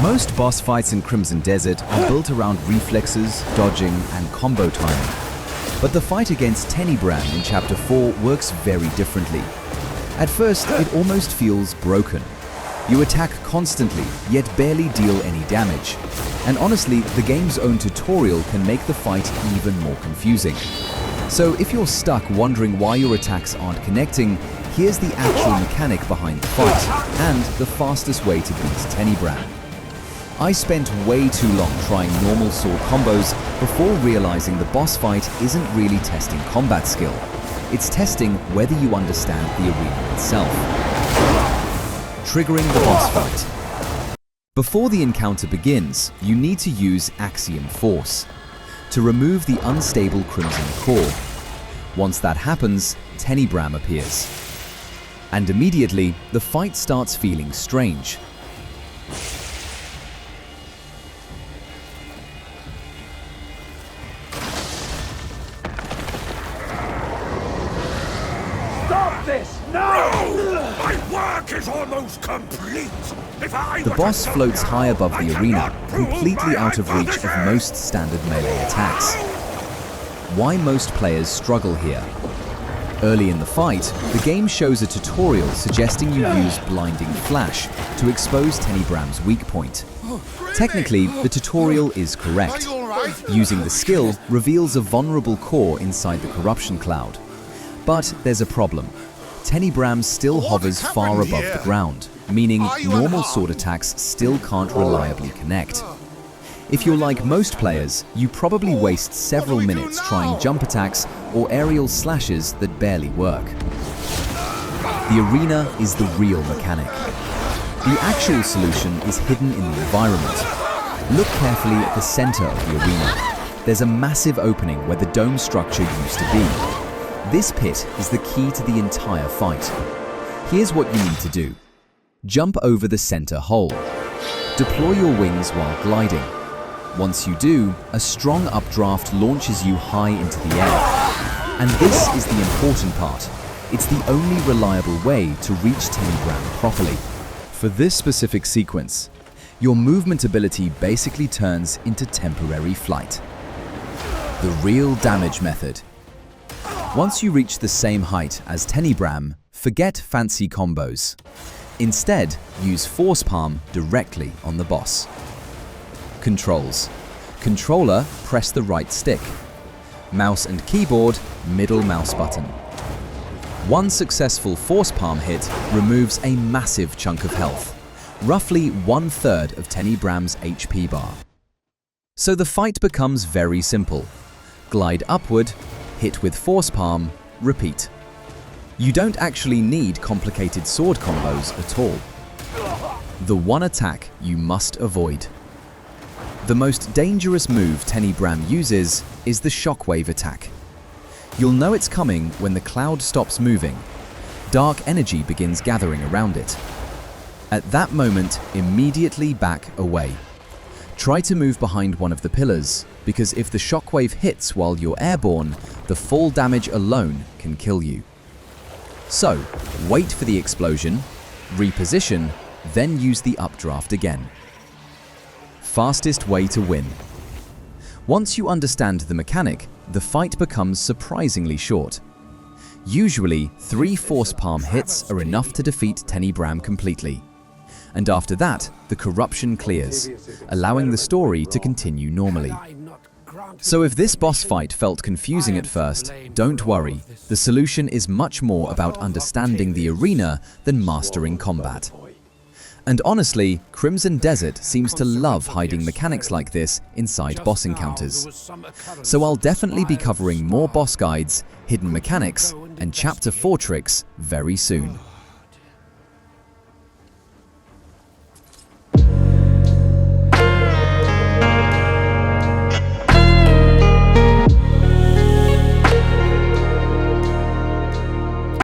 Most boss fights in Crimson Desert are built around reflexes, dodging, and combo timing. But the fight against Tennibram in Chapter 4 works very differently. At first, it almost feels broken. You attack constantly, yet barely deal any damage. And honestly, the game's own tutorial can make the fight even more confusing. So if you're stuck wondering why your attacks aren't connecting, here's the actual mechanic behind the fight, and the fastest way to beat Tennibram. I spent way too long trying normal sword combos before realizing the boss fight isn't really testing combat skill. It's testing whether you understand the arena itself. Triggering the boss fight. Before the encounter begins, you need to use Axiom Force to remove the unstable Crimson core. Once that happens, Tennibram appears. And immediately, the fight starts feeling strange. Stop this! No! My work is almost complete! The boss floats high above the arena, completely out of reach of most standard melee attacks. Why most players struggle here? Early in the fight, the game shows a tutorial suggesting you use Blinding Flash to expose Tennibram's weak point. Technically, the tutorial is correct. Using the skill reveals a vulnerable core inside the corruption cloud. But there's a problem. Tennibram still hovers far above the ground, meaning normal sword attacks still can't reliably connect. If you're like most players, you probably waste several minutes trying jump attacks or aerial slashes that barely work. The arena is the real mechanic. The actual solution is hidden in the environment. Look carefully at the center of the arena. There's a massive opening where the dome structure used to be. This pit is the key to the entire fight. Here's what you need to do. Jump over the center hole. Deploy your wings while gliding. Once you do, a strong updraft launches you high into the air. And this is the important part. It's the only reliable way to reach Tennibram properly. For this specific sequence, your movement ability basically turns into temporary flight. The real damage method. Once you reach the same height as Tennibram, forget fancy combos. Instead, use Force Palm directly on the boss. Controls. Controller, press the right stick. Mouse and keyboard, middle mouse button. One successful Force Palm hit removes a massive chunk of health, roughly 1/3 of Tennibram's HP bar. So the fight becomes very simple. Glide upward, hit with Force Palm, repeat. You don't actually need complicated sword combos at all. The one attack you must avoid. The most dangerous move Tennibram uses is the Shockwave attack. You'll know it's coming when the cloud stops moving. Dark energy begins gathering around it. At that moment, immediately back away. Try to move behind one of the pillars, because if the Shockwave hits while you're airborne, the fall damage alone can kill you. So, wait for the explosion, reposition, then use the updraft again. Fastest way to win. Once you understand the mechanic, the fight becomes surprisingly short. Usually, 3 Force Palm hits are enough to defeat Tennibram completely. And after that, the corruption clears, allowing the story to continue normally. So if this boss fight felt confusing at first, don't worry. The solution is much more about understanding the arena than mastering combat. And honestly, Crimson Desert seems to love hiding mechanics like this inside boss encounters. So I'll definitely be covering more boss guides, hidden mechanics, and Chapter 4 tricks very soon.